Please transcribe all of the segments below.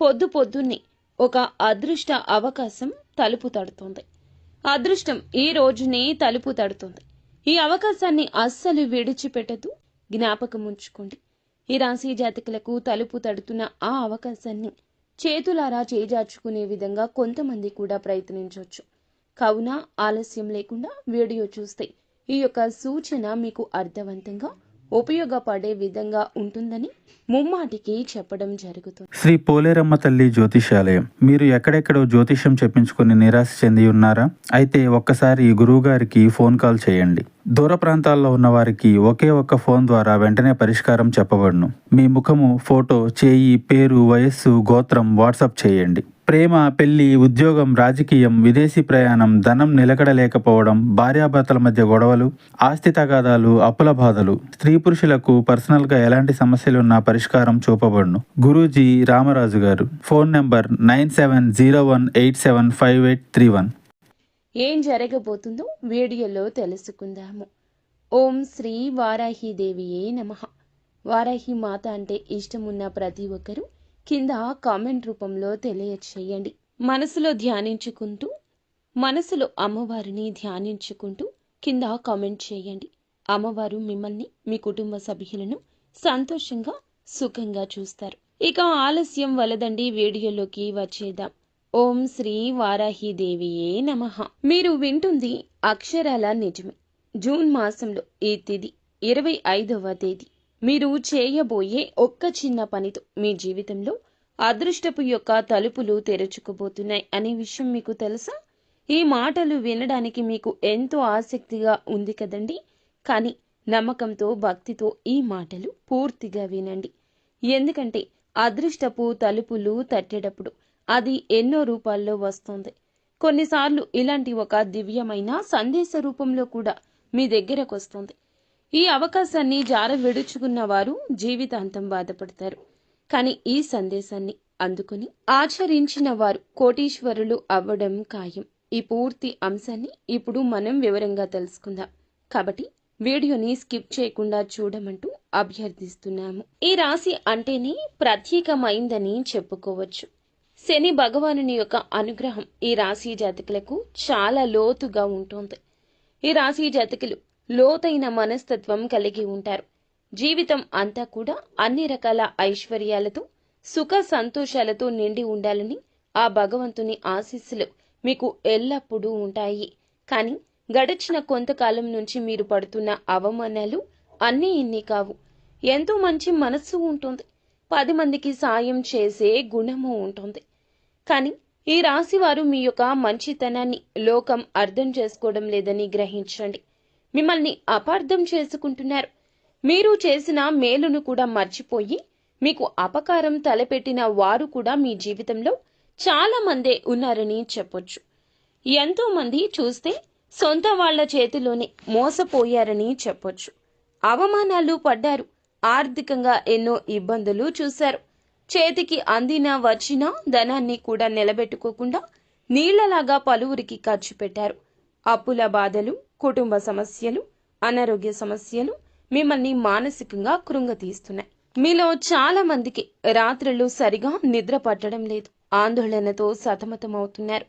పొద్దు పొద్దున్నే ఒక అదృష్ట అవకాశం తలుపు తడుతోంది. అదృష్టం ఈ రోజునే తలుపు తడుతోంది. ఈ అవకాశాన్ని అస్సలు విడిచిపెట్టదు, జ్ఞాపకం ఉంచుకోండి. ఈ రాశి జాతకులకు తలుపు తడుతున్న ఆ అవకాశాన్ని చేతులారా చేజార్చుకునే విధంగా కొంతమంది కూడా ప్రయత్నించవచ్చు. కావున ఆలస్యం లేకుండా వీడియో చూస్తే ఈ యొక్క సూచన మీకు అర్థవంతంగా ఉపయోగపడే విధంగా ఉంటుందని ముమ్మాటికి చెప్పడం జరుగుతుంది. శ్రీ పోలేరమ్మ తల్లి జ్యోతిషాలయం. మీరు ఎక్కడెక్కడో జ్యోతిష్యం చెప్పించుకుని నిరాశ చెంది ఉన్నారా? అయితే ఒక్కసారి గురువు గారికి ఫోన్ కాల్ చేయండి. దూర ప్రాంతాల్లో ఉన్న వారికి ఒకే ఒక్క ఫోన్ ద్వారా వెంటనే పరిష్కారం చెప్పబడును. మీ ముఖము, ఫోటో, చేయి, పేరు, వయస్సు, గోత్రం వాట్సాప్ చేయండి. ప్రేమ, పెళ్లి, ఉద్యోగం, రాజకీయం, విదేశీ ప్రయాణం, ధనం నిలకడలేకపోవడం, భార్యాభర్తల మధ్య గొడవలు, ఆస్తి తగాదాలు, అప్పుల బాధలు, స్త్రీ పురుషులకు పర్సనల్గా ఎలాంటి సమస్యలున్నా పరిష్కారం చూపబడును. గురూజీ రామరాజు గారు. Phone number 9701875831. ఏం జరగబోతుందో వీడియోలో తెలుసుకుందాము. ఓం శ్రీ వారాహిదేవియే నమః. వారాహి మాత అంటే ఇష్టమున్న ప్రతి ఒక్కరూ కింద కామెంట్ రూపంలో తెలియచేయండి. మనసులో అమ్మవారిని ధ్యానించుకుంటూ కింద కామెంట్ చేయండి. అమ్మవారు మిమ్మల్ని, మీ కుటుంబ సభ్యులను సంతోషంగా, సుఖంగా చూస్తారు. ఇక ఆలస్యం వలదండి, వీడియోలోకి వచ్చేద్దాం. ఓం శ్రీ వారాహిదేవియే నమః. మీరు వింటుంది అక్షరాల నిజమే. జూన్ మాసంలో ఈ తేదీ 25వ తేదీ. మీరు చేయబోయే ఒక్క చిన్న పనితో మీ జీవితంలో అదృష్టపు యొక్క తలుపులు తెరుచుకోబోతున్నాయి అనే విషయం మీకు తెలుసా? ఈ మాటలు వినడానికి మీకు ఎంతో ఆసక్తిగా ఉంది కదండి. కానీ నమ్మకంతో, భక్తితో ఈ మాటలు పూర్తిగా వినండి. ఎందుకంటే అదృష్టపు తలుపులు తట్టేటప్పుడు అది ఎన్నో రూపాల్లో వస్తుంది. కొన్నిసార్లు ఇలాంటి ఒక దివ్యమైన సందేశ రూపంలో కూడా మీ దగ్గరకు వస్తుంది. ఈ అవకాశాన్ని జార విడుచుకున్న వారు జీవితాంతం బాధపడతారు. కానీ ఈ సందేశాన్ని అందుకుని ఆచరించిన వారు కోటీశ్వరులు అవ్వడం ఖాయం. ఈ పూర్తి అంశాన్ని ఇప్పుడు మనం వివరంగా తెలుసుకుందాం. కాబట్టి వీడియోని స్కిప్ చేయకుండా చూడమంటూ అభ్యర్థిస్తున్నాము. ఈ రాశి అంటేనే ప్రత్యేకమైందని చెప్పుకోవచ్చు. శని భగవానుని యొక్క అనుగ్రహం ఈ రాశి జాతకులకు చాలా లోతుగా ఉంటుంది. ఈ రాశి జాతకులు లోతైన మనస్తత్వం కలిగి ఉంటారు. జీవితం అంతా కూడా అన్ని రకాల ఐశ్వర్యాలతో, సుఖ సంతోషాలతో నిండి ఉండాలని ఆ భగవంతుని ఆశీస్సులు మీకు ఎల్లప్పుడూ ఉంటాయి. కానీ గడిచిన కొంతకాలం నుంచి మీరు పడుతున్న అవమానాలు అన్నీ ఇన్ని కావు. ఎంతో మంచి మనస్సు ఉంటుంది. 10 మందికి సాయం చేసే గుణము ఉంటుంది. కానీ ఈ రాశి వారు మీ యొక్క మంచితనాన్ని లోకం అర్థం చేసుకోవడం లేదని గ్రహించండి. మిమ్మల్ని అపార్థం చేసుకుంటున్నారు. మీరు చేసిన మేలును కూడా మర్చిపోయి మీకు అపకారం తలపెట్టిన వారు కూడా మీ జీవితంలో చాలా మందే ఉన్నారని చెప్పొచ్చు. ఎంతో మంది చూస్తే సొంత వాళ్ల చేతిలోనే మోసపోయారని చెప్పొచ్చు. అవమానాలు పడ్డారు. ఆర్థికంగా ఎన్నో ఇబ్బందులు చూశారు. చేతికి అందినా వచ్చినా ధనాన్ని కూడా నిలబెట్టుకోకుండా నీళ్లలాగా పలువురికి ఖర్చు పెట్టారు. అప్పుల బాధలు, కుటుంబ సమస్యలు, అనారోగ్య సమస్యలు మిమ్మల్ని మానసికంగా కృంగతీస్తున్నాయి. మీలో చాలా మందికి రాత్రులు సరిగా నిద్ర పట్టడం లేదు. ఆందోళనతో సతమతమవుతున్నారు.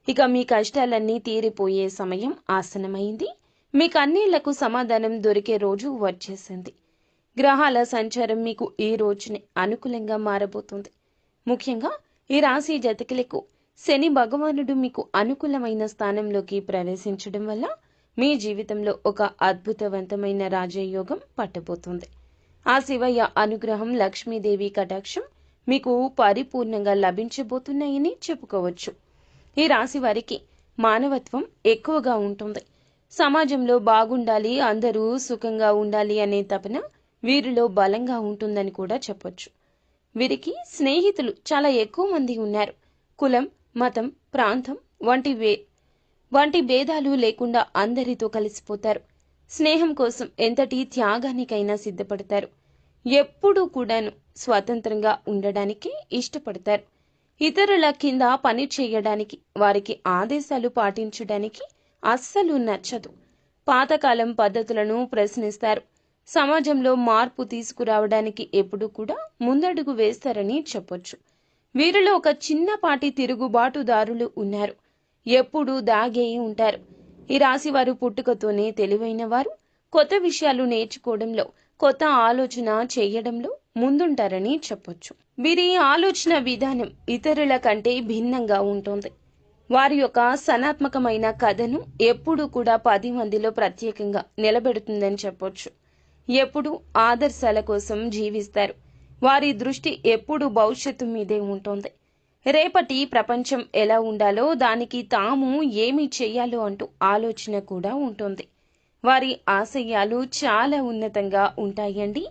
ఇక మీ కష్టాలన్నీ తీరిపోయే సమయం ఆసనమైంది. మీ కన్నీళ్లకు సమాధానం దొరికే రోజు వచ్చేసింది. గ్రహాల సంచారం మీకు ఈ రోజునే అనుకూలంగా మారబోతుంది. ముఖ్యంగా ఈ రాశి జాతకులకు శని భగవానుడు మీకు అనుకూలమైన స్థానంలోకి ప్రవేశించడం వల్ల మీ జీవితంలో ఒక అద్భుతవంతమైన రాజయోగం పట్టబోతుంది. ఆ శివయ్య అనుగ్రహం, లక్ష్మీదేవి కటాక్షం మీకు పరిపూర్ణంగా లభించబోతున్నాయని చెప్పుకోవచ్చు. ఈ రాశి వారికి మానవత్వం ఎక్కువగా ఉంటుంది. సమాజంలో బాగుండాలి, అందరూ సుఖంగా ఉండాలి అనే తపన వీరిలో బలంగా ఉంటుందని కూడా చెప్పొచ్చు. వీరికి స్నేహితులు చాలా ఎక్కువ మంది ఉన్నారు. కులం, మతం, ప్రాంతం వంటి భేదాలు లేకుండా అందరితో కలిసిపోతారు. స్నేహం కోసం ఎంతటి త్యాగానికైనా సిద్ధపడతారు. ఎప్పుడూ కూడాను స్వతంత్రంగా ఉండడానికి ఇష్టపడతారు. ఇతరుల కింద పని చేయడానికి, వారికి ఆదేశాలు పాటించడానికి అస్సలు నచ్చదు. పాతకాలం పద్ధతులను ప్రశ్నిస్తారు. సమాజంలో మార్పు తీసుకురావడానికి ఎప్పుడూ కూడా ముందడుగు వేస్తారని చెప్పొచ్చు. వీరిలో ఒక చిన్నపాటి తిరుగుబాటుదారులు ఉన్నారు. ఎప్పుడూ దాగే ఉంటారు. ఈ రాశి వారు పుట్టుకతోనే తెలివైన వారు. కొత్త విషయాలు నేర్చుకోవడంలో, కొత్త ఆలోచన చేయడంలో ముందుంటారని చెప్పొచ్చు. వీరి ఆలోచన విధానం ఇతరుల కంటే భిన్నంగా ఉంటుంది. వారి యొక్క సనాత్మకమైన కథను ఎప్పుడూ కూడా 10 మందిలో ప్రత్యేకంగా నిలబెడుతుందని చెప్పొచ్చు. ఎప్పుడూ ఆదర్శాల కోసం జీవిస్తారు. వారి దృష్టి ఎప్పుడూ భవిష్యత్తు మీదే ఉంటుంది. రేపటి ప్రపంచం ఎలా ఉండాలో, దానికి తాము ఏమి చెయ్యాలో అంటూ ఆలోచన కూడా ఉంటుంది. వారి ఆశయాలు చాలా ఉన్నతంగా ఉంటాయండి.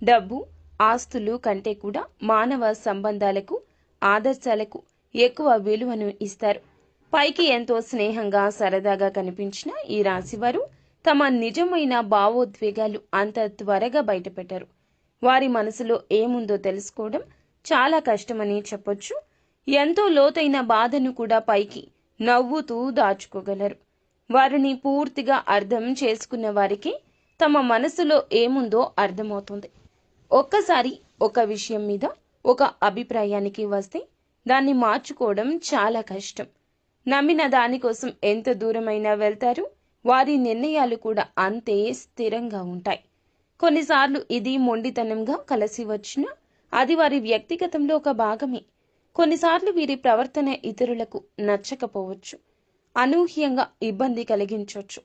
డబ్బు, ఆస్తులు కంటే కూడా మానవ సంబంధాలకు, ఆదర్శాలకు ఎక్కువ విలువను ఇస్తారు. పైకి ఎంతో స్నేహంగా, సరదాగా కనిపించిన ఈ రాశివారు తమ నిజమైన భావోద్వేగాలు అంత త్వరగా బయటపెట్టరు. వారి మనసులో ఏముందో తెలుసుకోవడం చాలా కష్టమని చెప్పొచ్చు. ఎంతో లోతైన బాధను కూడా పైకి నవ్వుతూ దాచుకోగలరు. వారిని పూర్తిగా అర్థం చేసుకున్న వారికి తమ మనసులో ఏముందో అర్థమవుతుంది. ఒక్కసారి ఒక విషయం మీద ఒక అభిప్రాయానికి వస్తే దాన్ని మార్చుకోవడం చాలా కష్టం. నమ్మిన దానికోసం ఎంత దూరమైనా వెళ్తారు. వారి నిర్ణయాలు కూడా అంతే స్థిరంగా ఉంటాయి. కొన్నిసార్లు ఇది మొండితనంగా కలిసి వచ్చినా అది వారి వ్యక్తిగతంలో ఒక భాగమే. కొన్నిసార్లు వీరి ప్రవర్తన ఇతరులకు నచ్చకపోవచ్చు, అనూహ్యంగా ఇబ్బంది కలిగించవచ్చు.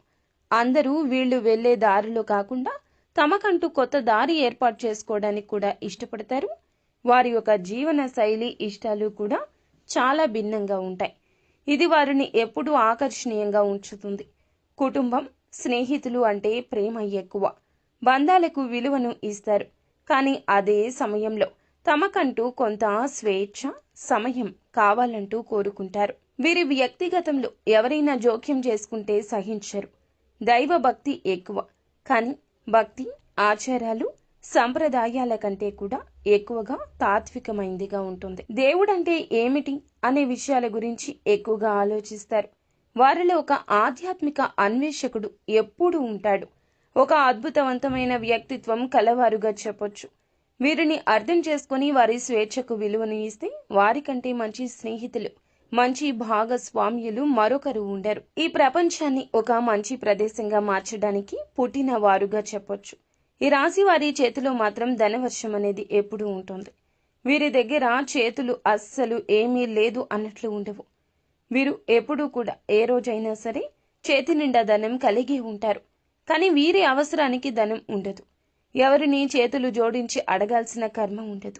అందరూ వీళ్ళు వెళ్లే దారిలో కాకుండా తమకంటూ కొత్త దారి ఏర్పాటు చేసుకోవడానికి కూడా ఇష్టపడతారు. వారి యొక్క జీవన శైలి, ఇష్టాలు కూడా చాలా భిన్నంగా ఉంటాయి. ఇది వారిని ఎప్పుడూ ఆకర్షణీయంగా ఉంచుతుంది. కుటుంబం, స్నేహితులు అంటే ప్రేమ ఎక్కువ. బంధాలకు విలువను ఇస్తారు. కానీ అదే సమయంలో తమకంటూ కొంత స్వేచ్ఛ, సమయం కావాలంటూ కోరుకుంటారు. వీరి వ్యక్తిగతంలో ఎవరైనా జోక్యం చేసుకుంటే సహించరు. దైవ భక్తి ఎక్కువ. కానీ భక్తి, ఆచారాలు, సంప్రదాయాల కంటే కూడా ఎక్కువగా తాత్వికమైందిగా ఉంటుంది. దేవుడంటే ఏమిటి అనే విషయాల గురించి ఎక్కువగా ఆలోచిస్తారు. వారిలో ఒక ఆధ్యాత్మిక అన్వేషకుడు ఎప్పుడూ ఉంటాడు. ఒక అద్భుతవంతమైన వ్యక్తిత్వం కలవారుగా చెప్పొచ్చు. వీరిని అర్థం చేసుకుని వారి స్వేచ్ఛకు విలువను ఇస్తే వారికంటే మంచి స్నేహితులు, మంచి భాగస్వామ్యులు మరొకరు ఉండరు. ఈ ప్రపంచాన్ని ఒక మంచి ప్రదేశంగా మార్చడానికి పుట్టిన వారుగా చెప్పొచ్చు. ఈ రాశి వారి చేతిలో మాత్రం ధనవర్షం అనేది ఎప్పుడూ ఉంటుంది. వీరి దగ్గర చేతులు అస్సలు ఏమీ లేదు అన్నట్లు ఉండవు. వీరు ఎప్పుడూ కూడా ఏ రోజైనా సరే చేతి నిండా ధనం కలిగి ఉంటారు. కానీ వీరి అవసరానికి ధనం ఉండదు. ఎవరిని చేతులు జోడించి అడగాల్సిన కర్మ ఉండదు.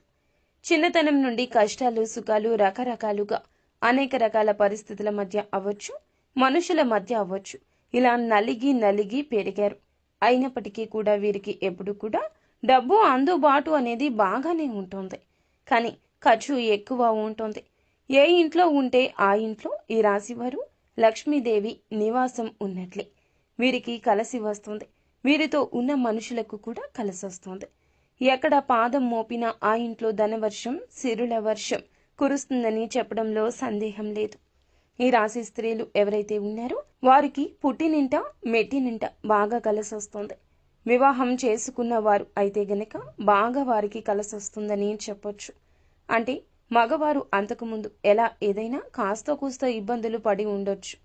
చిన్నతనం నుండి కష్టాలు, సుఖాలు రకరకాలుగా అనేక రకాల పరిస్థితుల మధ్య అవ్వచ్చు, మనుషుల మధ్య అవ్వచ్చు, ఇలా నలిగి పెరిగారు. అయినప్పటికీ కూడా వీరికి ఎప్పుడు కూడా డబ్బు అందుబాటు అనేది బాగానే ఉంటుంది. కానీ ఖర్చు ఎక్కువ ఉంటుంది. ఏ ఇంట్లో ఉంటే ఆ ఇంట్లో ఈ రాశివారు లక్ష్మీదేవి నివాసం ఉన్నట్లే. వీరికి కలిసి వస్తుంది. వీరితో ఉన్న మనుషులకు కూడా కలిసి వస్తుంది. ఎక్కడ పాదం మోపినా ఆ ఇంట్లో ధనవర్షం, సిరుల వర్షం కురుస్తుందని చెప్పడంలో సందేహం లేదు. ఈ రాశి స్త్రీలు ఎవరైతే ఉన్నారో వారికి పుట్టినింట, మెట్టినింట బాగా కలిసి వస్తుంది. వివాహం చేసుకున్న వారు అయితే గనక బాగా వారికి కలిసి వస్తుందని చెప్పొచ్చు. అంటే మగవారు అంతకుముందు ఎలా ఏదైనా కాస్త కూస్త ఇబ్బందులు పడి ఉండొచ్చు.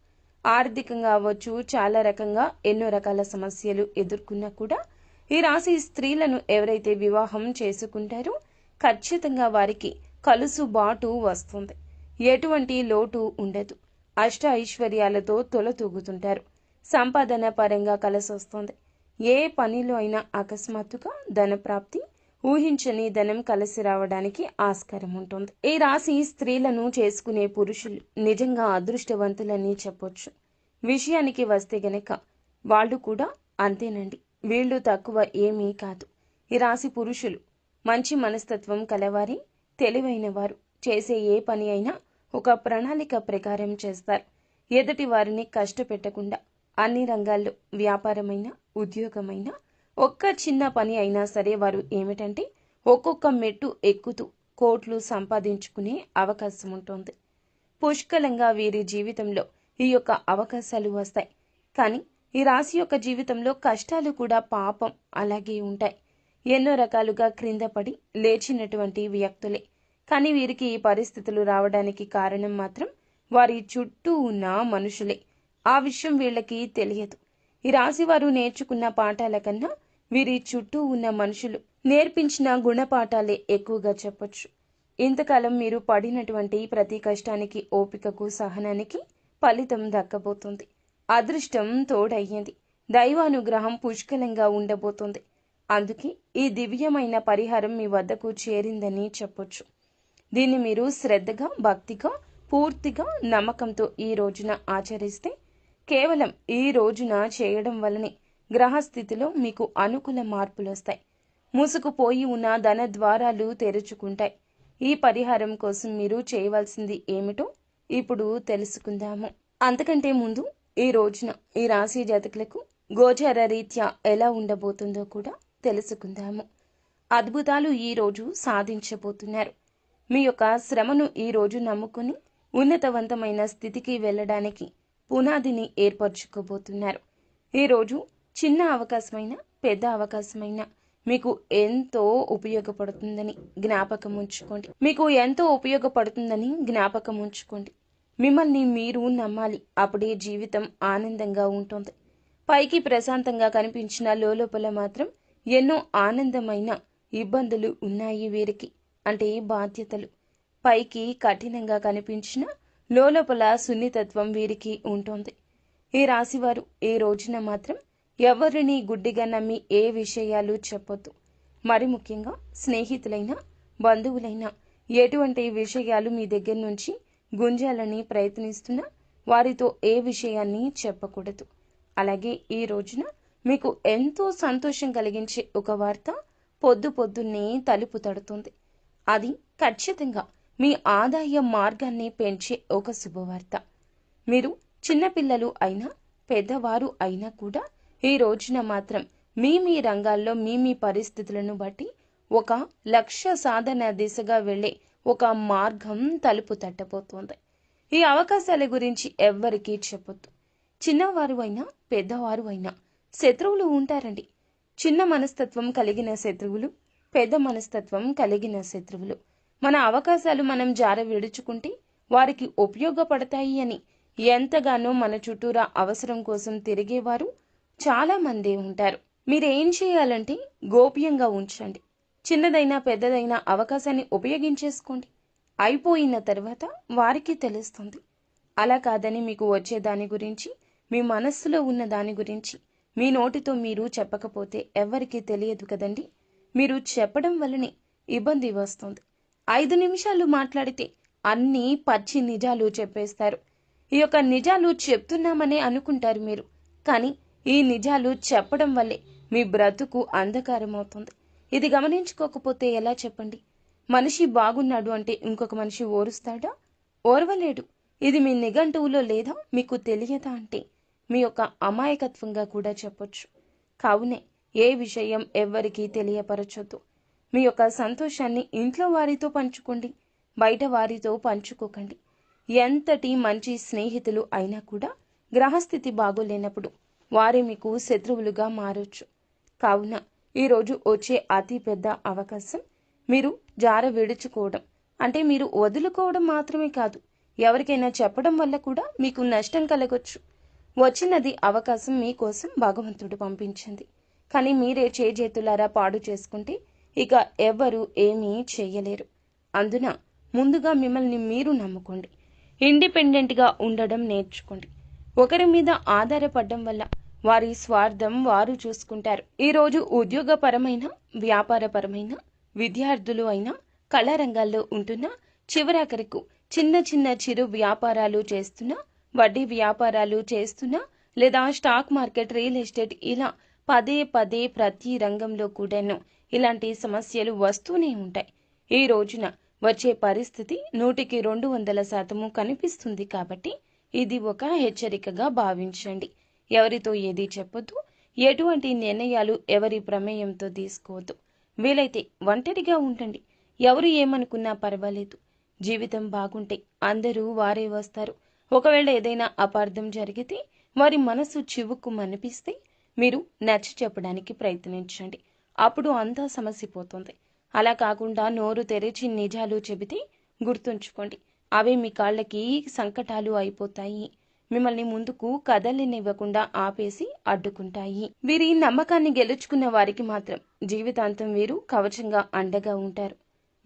ఆర్థికంగా అవ్వచ్చు, చాలా రకంగా ఎన్నో రకాల సమస్యలు ఎదుర్కొన్నా కూడా ఈ రాశి స్త్రీలను ఎవరైతే వివాహం చేసుకుంటారో ఖచ్చితంగా వారికి కలుసుబాటు వస్తుంది. ఎటువంటి లోటు ఉండదు. అష్ట ఐశ్వర్యాలతో తొలతూగుతుంటారు. సంపాదన పరంగా కలిసి వస్తుంది. ఏ పనిలో అయినా అకస్మాత్తుగా ధనప్రాప్తి, ఊహించని ధనం కలిసి రావడానికి ఆస్కారం ఉంటుంది. ఈ రాశి స్త్రీలను చేసుకునే పురుషులు నిజంగా అదృష్టవంతులని చెప్పొచ్చు. విషయానికి వస్తే గనక వాళ్ళు కూడా అంతేనండి. వీళ్ళు తక్కువ ఏమీ కాదు. ఈ రాశి పురుషులు మంచి మనస్తత్వం కలవారి, తెలివైన వారు. చేసే ఏ పని అయినా ఒక ప్రణాళిక ప్రకారం చేస్తారు. ఎదుటి వారిని కష్టపెట్టకుండా అన్ని రంగాల్లో వ్యాపారమైన, ఉద్యోగమైన, ఒక్క చిన్న పని అయినా సరే వారు ఏమిటంటే ఒక్కొక్క మెట్టు ఎక్కుతూ కోట్లు సంపాదించుకునే అవకాశం ఉంటుంది. పుష్కలంగా వీరి జీవితంలో ఈ యొక్క అవకాశాలు వస్తాయి. కానీ ఈ రాశి యొక్క జీవితంలో కష్టాలు కూడా పాపం అలాగే ఉంటాయి. ఎన్నో రకాలుగా క్రింద పడి లేచినటువంటి వ్యక్తులే. కానీ వీరికి ఈ పరిస్థితులు రావడానికి కారణం మాత్రం వారి చుట్టూ ఉన్న మనుషులే. ఆ విషయం వీళ్ళకి తెలియదు. ఈ రాశి వారు నేర్చుకున్న పాఠాల కన్నా వీరి చుట్టూ ఉన్న మనుషులు నేర్పించిన గుణపాఠాలే ఎక్కువగా చెప్పొచ్చు. ఇంతకాలం మీరు పడినటువంటి ప్రతి కష్టానికి, ఓపికకు, సహనానికి ఫలితం దక్కబోతుంది. అదృష్టం తోడయ్యింది. దైవానుగ్రహం పుష్కలంగా ఉండబోతుంది. అందుకే ఈ దివ్యమైన పరిహారం మీ వద్దకు చేరిందని చెప్పొచ్చు. దీన్ని మీరు శ్రద్ధగా, భక్తిగా, పూర్తిగా నమ్మకంతో ఈ రోజున ఆచరిస్తే, కేవలం ఈ రోజున చేయడం వల్లనే గ్రహస్థితిలో మీకు అనుకూల మార్పులు వస్తాయి. మూసుకుపోయి ఉన్న ధన ద్వారాలు తెరుచుకుంటాయి. ఈ పరిహారం కోసం మీరు చేయవలసింది ఏమిటో ఇప్పుడు తెలుసుకుందాము. అంతకంటే ముందు ఈ రోజున ఈ రాశి జాతకులకు గోచార రీత్యా ఎలా ఉండబోతుందో కూడా తెలుసుకుందాము. అద్భుతాలు ఈ రోజు సాధించబోతున్నారు. మీ యొక్క శ్రమను ఈ రోజు నమ్ముకుని ఉన్నతవంతమైన స్థితికి వెళ్ళడానికి పునాదిని ఏర్పరచుకోబోతున్నారు. ఈరోజు చిన్న అవకాశమైన, పెద్ద అవకాశమైన మీకు ఎంతో ఉపయోగపడుతుందని జ్ఞాపకం ఉంచుకోండి. మిమ్మల్ని మీరు నమ్మాలి. అప్పుడే జీవితం ఆనందంగా ఉంటుంది. పైకి ప్రశాంతంగా కనిపించిన లోపల మాత్రం ఎన్నో ఆనందమైన ఇబ్బందులు ఉన్నాయి వీరికి. అంటే బాధ్యతలు. పైకి కఠినంగా కనిపించిన లోపల సున్నితత్వం వీరికి ఉంటుంది. ఈ రాశివారు ఈ రోజున మాత్రం ఎవరిని గుడ్డిగా నమ్మి ఏ విషయాలు చెప్పొద్దు. మరి ముఖ్యంగా స్నేహితులైనా, బంధువులైనా ఎటువంటి విషయాలు మీ దగ్గర నుంచి గుంజాలని ప్రయత్నిస్తున్నా వారితో ఏ విషయాన్ని చెప్పకూడదు. అలాగే ఈ రోజున మీకు ఎంతో సంతోషం కలిగించే ఒక వార్త పొద్దున్నే తలుపు తడుతుంది. అది ఖచ్చితంగా మీ ఆదాయ మార్గాన్ని పెంచే ఒక శుభవార్త. మీరు చిన్నపిల్లలు అయినా, పెద్దవారు అయినా కూడా ఈ రోజున మాత్రం మీ రంగాల్లో మీ పరిస్థితులను బట్టి ఒక లక్ష్య సాధన దిశగా వెళ్లే ఒక మార్గం తలుపు తట్టబోతోంది. ఈ అవకాశాల గురించి ఎవ్వరికీ చెప్పొద్దు. చిన్నవారు అయినా, పెద్దవారు అయినా శత్రువులు ఉంటారండి. చిన్న మనస్తత్వం కలిగిన శత్రువులు, పెద్ద మనస్తత్వం కలిగిన శత్రువులు. మన అవకాశాలు మనం జార విడుచుకుంటే వారికి ఉపయోగపడతాయి అని ఎంతగానో మన చుట్టూరా అవసరం కోసం తిరిగేవారు చాలా మందే ఉంటారు. మీరేం చేయాలంటే గోప్యంగా ఉంచండి. చిన్నదైనా పెద్దదైనా అవకాశాన్ని ఉపయోగించేసుకోండి. అయిపోయిన తర్వాత వారికి తెలుస్తుంది. అలా కాదని మీకు వచ్చే దాని గురించి, మీ మనస్సులో ఉన్న దాని గురించి మీ నోటితో మీరు చెప్పకపోతే ఎవ్వరికీ తెలియదు కదండి. మీరు చెప్పడం వల్లనే ఇబ్బంది వస్తుంది. 5 నిమిషాలు మాట్లాడితే అన్నీ పచ్చి నిజాలు చెప్పేస్తారు. ఈ యొక్క నిజాలు చెప్తున్నామనే అనుకుంటారు మీరు. కానీ ఈ నిజాలు చెప్పడం వల్లే మీ బ్రతుకు అంధకారం అవుతుంది. ఇది గమనించుకోకపోతే ఎలా చెప్పండి? మనిషి బాగున్నాడు అంటే ఇంకొక మనిషి ఓరుస్తాడా? ఓర్వలేడు. ఇది మీ నిఘంటువులో లేదా మీకు తెలియదా అంటే మీ యొక్క అమాయకత్వంగా కూడా చెప్పొచ్చు. కావునే ఏ విషయం ఎవ్వరికీ తెలియపరచొద్దు. మీ యొక్క సంతోషాన్ని ఇంట్లో వారితో పంచుకోండి, బయట వారితో పంచుకోకండి. ఎంతటి మంచి స్నేహితులు అయినా కూడా గ్రహస్థితి బాగోలేనప్పుడు వారే మీకు శత్రువులుగా మారొచ్చు. కావున ఈరోజు వచ్చే అతి పెద్ద అవకాశం మీరు జార విడుచుకోవడం, అంటే మీరు వదులుకోవడం మాత్రమే కాదు, ఎవరికైనా చెప్పడం వల్ల కూడా మీకు నష్టం కలగొచ్చు. వచ్చినది అవకాశం మీకోసం భగవంతుడు పంపించింది. కానీ మీరే చేజేతులారా పాడు చేసుకుంటే ఇక ఎవ్వరూ ఏమీ చేయలేరు. అందున ముందుగా మిమ్మల్ని మీరు నమ్ముకోండి. ఇండిపెండెంట్గా ఉండడం నేర్చుకోండి. ఒకరి మీద ఆధారపడడం వల్ల వారి స్వార్థం వారు చూసుకుంటారు. ఈరోజు ఉద్యోగపరమైన, వ్యాపారపరమైన, విద్యార్థులు అయినా, కళారంగాల్లో ఉంటున్నా, చివరాఖరకు చిన్న చిరు వ్యాపారాలు చేస్తున్నా, వడ్డీ వ్యాపారాలు చేస్తున్నా, లేదా స్టాక్ మార్కెట్, రియల్ ఎస్టేట్ ఇలా పదే ప్రతి రంగంలో కూడాను ఇలాంటి సమస్యలు వస్తూనే ఉంటాయి. ఈ రోజున వచ్చే పరిస్థితి 100కి 200% కనిపిస్తుంది. కాబట్టి ఇది ఒక హెచ్చరికగా భావించండి. ఎవరితో ఏది చెప్పొద్దు. ఎటువంటి నిర్ణయాలు ఎవరి ప్రమేయంతో తీసుకోవద్దు. వీలైతే ఒంటరిగా ఉండండి. ఎవరు ఏమనుకున్నా పర్వాలేదు. జీవితం బాగుంటే అందరూ వారే వస్తారు. ఒకవేళ ఏదైనా అపార్థం జరిగితే, వారి మనసు చివుక్కుమనిపిస్తే మీరు నచ్చ చెప్పడానికి ప్రయత్నించండి. అప్పుడు అంతా సమసిపోతుంది. అలా కాకుండా నోరు తెరిచి నిజాలు చెబితే గుర్తుంచుకోండి, అవే మీ కాళ్ళకి సంకటాలు అయిపోతాయి. మిమ్మల్ని ముందుకు కదలనివ్వకుండా ఆపేసి అడ్డుకుంటాయి. వీరి నమ్మకాన్ని గెలుచుకున్న వారికి మాత్రం జీవితాంతం వీరు కవచంగా అండగా ఉంటారు.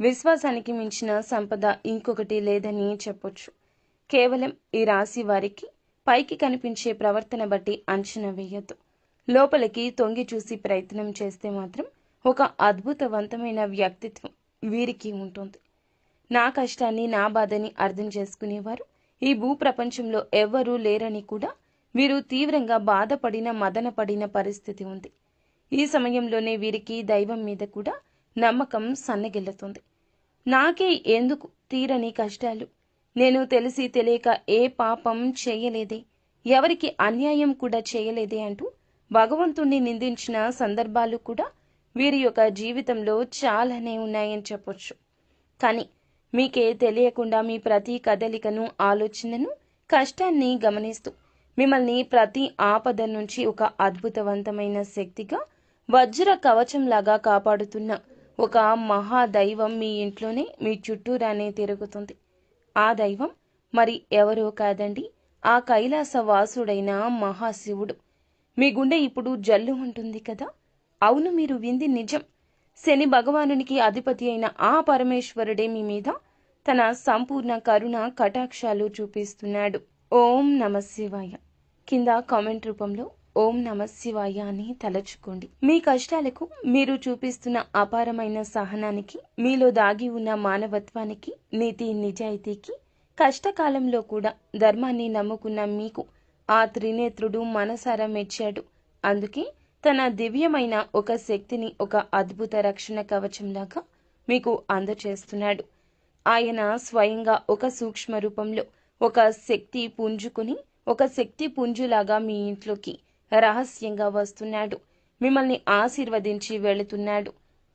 విశ్వాసానికి మించిన సంపద ఇంకొకటి లేదని చెప్పొచ్చు. కేవలం ఈ రాశి వారికి పైకి కనిపించే ప్రవర్తన బట్టి అంచనా వేయొద్దు. లోపలికి తొంగి చూసి ప్రయత్నం చేస్తే మాత్రం ఒక అద్భుతవంతమైన వ్యక్తిత్వం వీరికి ఉంటుంది. నా కష్టాన్ని, నా బాధని అర్థం చేసుకునేవారు ఈ భూప్రపంచంలో ఎవ్వరూ లేరని కూడా వీరు తీవ్రంగా బాధపడిన, మదనపడిన పరిస్థితి ఉంది. ఈ సమయంలోనే వీరికి దైవం మీద కూడా నమ్మకం సన్నగిల్లుతుంది. నాకే ఎందుకు తీరని కష్టాలు, నేను తెలిసి తెలియక ఏ పాపం చేయలేదే, ఎవరికి అన్యాయం కూడా చేయలేదే అంటూ భగవంతుణ్ణి నిందించిన సందర్భాలు కూడా వీరి యొక్క జీవితంలో చాలానే ఉన్నాయని చెప్పొచ్చు. కానీ మీకే తెలియకుండా మీ ప్రతి కదలికను, ఆలోచనను, కష్టాన్ని గమనిస్తూ మిమ్మల్ని ప్రతి ఆపద నుంచి ఒక అద్భుతవంతమైన శక్తిగా, వజ్ర కవచంలాగా కాపాడుతున్న ఒక మహాదైవం మీ ఇంట్లోనే, మీ చుట్టూరానే తిరుగుతుంది. ఆ దైవం మరి ఎవరో కాదండి, ఆ కైలాస వాసుడైన మహాశివుడు. మీ గుండె ఇప్పుడు జల్లు ఉంటుంది కదా? అవును, మీరు వింది నిజం. శని భగవానునికి అధిపతి అయిన ఆ పరమేశ్వరుడే మీ మీద తన సంపూర్ణ కరుణ కటాక్షాలు చూపిస్తున్నాడు. ఓం నమఃశివాయ. కింద కామెంట్ రూపంలో ఓం నమఃశివాయ అని తలచుకోండి. మీ కష్టాలకు మీరు చూపిస్తున్న అపారమైన సహనానికి, మీలో దాగి ఉన్న మానవత్వానికి, నీతి నిజాయితీకి, కష్టకాలంలో కూడా ధర్మాన్ని నమ్ముకున్న మీకు ఆ త్రినేత్రుడు మనసారా మెచ్చాడు. అందుకే తన దివ్యమైన ఒక శక్తిని ఒక అద్భుత రక్షణ కవచంలాగా మీకు అందచేస్తున్నాడు. ఆయన స్వయంగా ఒక సూక్ష్మ రూపంలో ఒక శక్తి పుంజుకుని, ఒక శక్తి పుంజులాగా మీ ఇంట్లోకి రహస్యంగా వస్తున్నాడు. మిమ్మల్ని ఆశీర్వదించి వెళుతున్నాడు.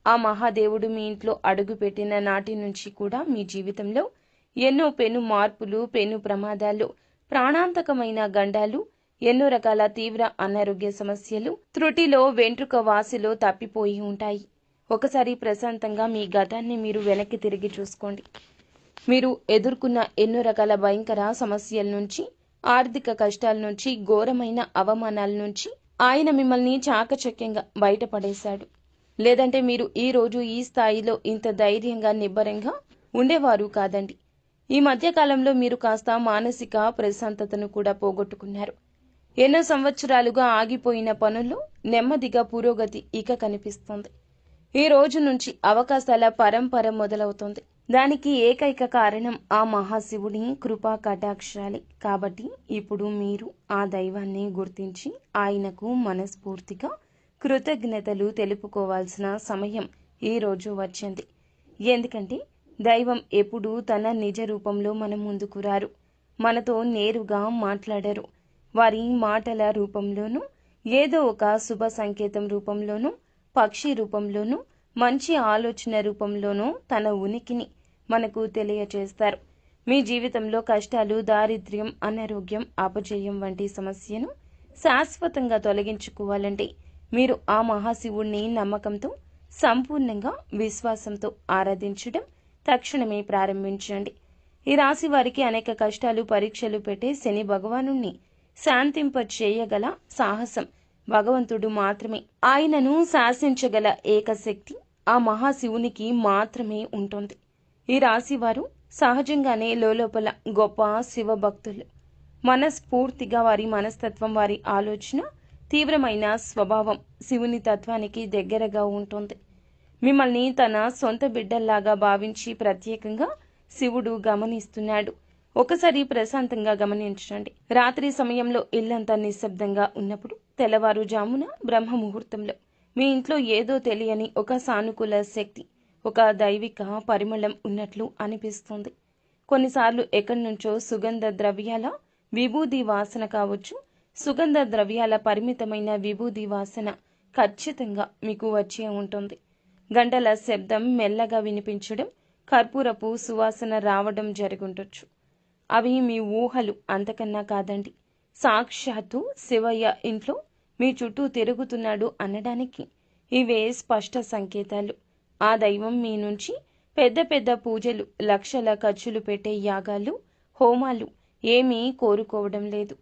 ఆ మహాదేవుడు మీ ఇంట్లో అడుగుపెట్టిన నాటి నుంచి కూడా మీ జీవితంలో ఎన్నో పెను మార్పులు, పెను ప్రమాదాలు, ప్రాణాంతకమైన గండాలు, ఎన్నో రకాల తీవ్ర అనారోగ్య సమస్యలు, త్రుటిలో వెంట్రుక వాసిలో తప్పిపోయి ఉంటాయి. ఒకసారి ప్రశాంతంగా మీ గతాన్ని మీరు వెనక్కి తిరిగి చూసుకోండి. మీరు ఎదుర్కొన్న ఎన్నో రకాల భయంకర సమస్యల నుంచి, ఆర్థిక కష్టాల నుంచి, ఘోరమైన అవమానాల నుంచి ఆయన మిమ్మల్ని చాకచక్యంగా బయటపడేశాడు. లేదంటే మీరు ఈ రోజు ఈ స్థాయిలో ఇంత ధైర్యంగా, నిబ్బరంగా ఉండేవారు కాదండి. ఈ మధ్యకాలంలో మీరు కాస్త మానసిక ప్రశాంతతను కూడా పోగొట్టుకున్నారు. ఎన్నో సంవత్సరాలుగా ఆగిపోయిన పనుల్లో నెమ్మదిగా పురోగతి ఇక కనిపిస్తుంది. ఈ రోజు నుంచి అవకాశాల పరంపర మొదలవుతుంది. దానికి ఏకైక కారణం ఆ మహాశివుని కృపా కటాక్షాలే. కాబట్టి ఇప్పుడు మీరు ఆ దైవాన్ని గుర్తించి ఆయనకు మనస్ఫూర్తిగా కృతజ్ఞతలు తెలుపుకోవాల్సిన సమయం ఈ రోజు వచ్చింది. ఎందుకంటే దైవం ఎప్పుడూ తన నిజ రూపంలో మన ముందుకు రారు, మనతో నేరుగా మాట్లాడరు. వారి మాటల రూపంలోనూ, ఏదో ఒక శుభ సంకేతం రూపంలోనూ, పక్షి రూపంలోనూ, మంచి ఆలోచన రూపంలోనూ తన ఉనికిని మనకు తెలియచేస్తారు. మీ జీవితంలో కష్టాలు, దారిద్ర్యం, అనారోగ్యం, అపజయం వంటి సమస్యను శాశ్వతంగా తొలగించుకోవాలంటే మీరు ఆ మహాశివుణ్ణి నమ్మకంతో, సంపూర్ణంగా విశ్వాసంతో ఆరాధించడం తక్షణమే ప్రారంభించండి. ఈ రాశి వారికి అనేక కష్టాలు, పరీక్షలు పెట్టే శని భగవానుణ్ణి శాంతింప చేయగల సాహసం భగవంతుడు మాత్రమే. ఆయనను శాసించగల ఏకశక్తి ఆ మహాశివునికి మాత్రమే ఉంటుంది. ఈ రాశి వారు సహజంగానే లోపల గొప్ప శివభక్తులు. మనస్ఫూర్తిగా వారి మనస్తత్వం, వారి ఆలోచన, తీవ్రమైన స్వభావం శివుని తత్వానికి దగ్గరగా ఉంటుంది. మిమ్మల్ని తన సొంత బిడ్డల్లాగా భావించి ప్రత్యేకంగా శివుడు గమనిస్తున్నాడు. ఒకసారి ప్రశాంతంగా గమనించండి. రాత్రి సమయంలో ఇల్లంతా నిశ్శబ్దంగా ఉన్నప్పుడు, తెల్లవారుజామున బ్రహ్మ ముహూర్తంలో మీ ఇంట్లో ఏదో తెలియని ఒక సానుకూల శక్తి, ఒక దైవిక పరిమళం ఉన్నట్లు అనిపిస్తుంది. కొన్నిసార్లు ఎక్కడి నుంచో సుగంధ ద్రవ్యాల విభూది వాసన కావచ్చు. సుగంధ ద్రవ్యాల పరిమితమైన విభూది వాసన ఖచ్చితంగా మీకు వచ్చే ఉంటుంది. గంటల శబ్దం మెల్లగా వినిపించడం, కర్పూరపు సువాసన రావడం జరుగుండొచ్చు. అవి మీ ఊహలు, అంతకన్నా కాదండి. సాక్షాత్తు శివయ్య ఇంట్లో మీ చుట్టూ తిరుగుతున్నాడు అనడానికి ఇవే స్పష్ట సంకేతాలు. ఆ దైవం మీ నుంచి పెద్ద పెద్ద పూజలు, లక్షల ఖర్చులు పెట్టే యాగాలు, హోమాలు ఏమీ కోరుకోవడం లేదు.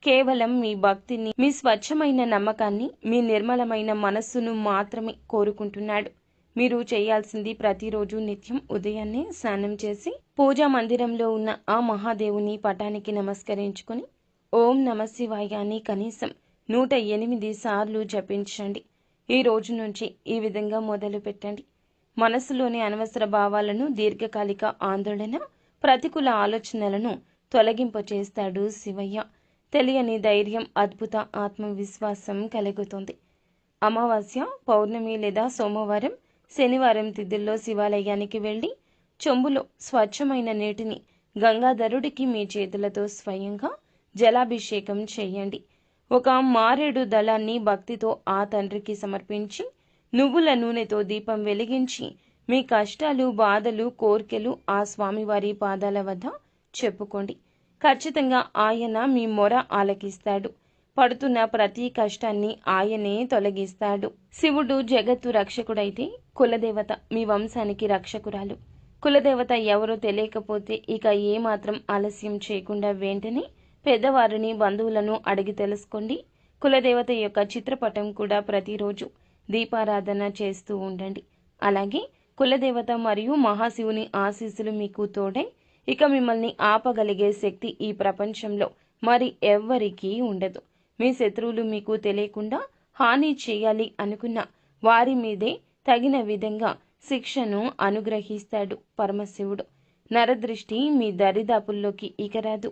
కేవలం మీ భక్తిని, మీ స్వచ్ఛమైన నమ్మకాన్ని, మీ నిర్మలమైన మనస్సును మాత్రమే కోరుకుంటున్నాడు. మీరు చేయాల్సింది ప్రతిరోజు నిత్యం ఉదయాన్నే స్నానం చేసి పూజా మందిరంలో ఉన్న ఆ మహాదేవుని పటానికి నమస్కరించుకుని ఓం నమఃశివాయ అని కనీసం 108 సార్లు జపించండి. ఈ రోజు నుంచి ఈ విధంగా మొదలు పెట్టండి. మనసులోని అనవసర భావాలను, దీర్ఘకాలిక ఆందోళన, ప్రతికూల ఆలోచనలను తొలగింపచేస్తాడు శివయ్య. తెలియని ధైర్యం, అద్భుత ఆత్మవిశ్వాసం కలుగుతుంది. అమావాస్య, పౌర్ణమి లేదా సోమవారం, శనివారం తిథుల్లో శివాలయానికి వెళ్ళి చెంబులో స్వచ్ఛమైన నీటిని గంగాధరుడికి మీ చేతులతో స్వయంగా జలాభిషేకం చేయండి. ఒక మారేడు దళాన్ని భక్తితో ఆ తండ్రికి సమర్పించి నువ్వుల నూనెతో దీపం వెలిగించి మీ కష్టాలు, బాధలు, కోర్కెలు ఆ స్వామివారి పాదాల వద్ద చెప్పుకోండి. ఖచ్చితంగా ఆయన మీ మొర ఆలకిస్తాడు. పడుతున్న ప్రతి కష్టాన్ని ఆయనే తొలగిస్తాడు. శివుడు జగత్తు రక్షకుడైతే కులదేవత మీ వంశానికి రక్షకురాలు. కులదేవత ఎవరో తెలియకపోతే ఇక ఏమాత్రం ఆలస్యం చేయకుండా వెంటనే పెద్దవారిని, బంధువులను అడిగి తెలుసుకోండి. కులదేవత యొక్క చిత్రపటం కూడా ప్రతిరోజు దీపారాధన చేస్తూ ఉండండి. అలాగే కులదేవత మరియు మహాశివుని ఆశీస్సులు మీకు తోడై ఇక మిమ్మల్ని ఆపగలిగే శక్తి ఈ ప్రపంచంలో మరి ఎవ్వరికీ ఉండదు. మీ శత్రువులు మీకు తెలియకుండా హాని చేయాలి అనుకున్న వారి మీదే తగిన విధంగా శిక్షను అనుగ్రహిస్తాడు పరమశివుడు. నరదృష్టి మీ దరిదాపుల్లోకి ఇక రాదు.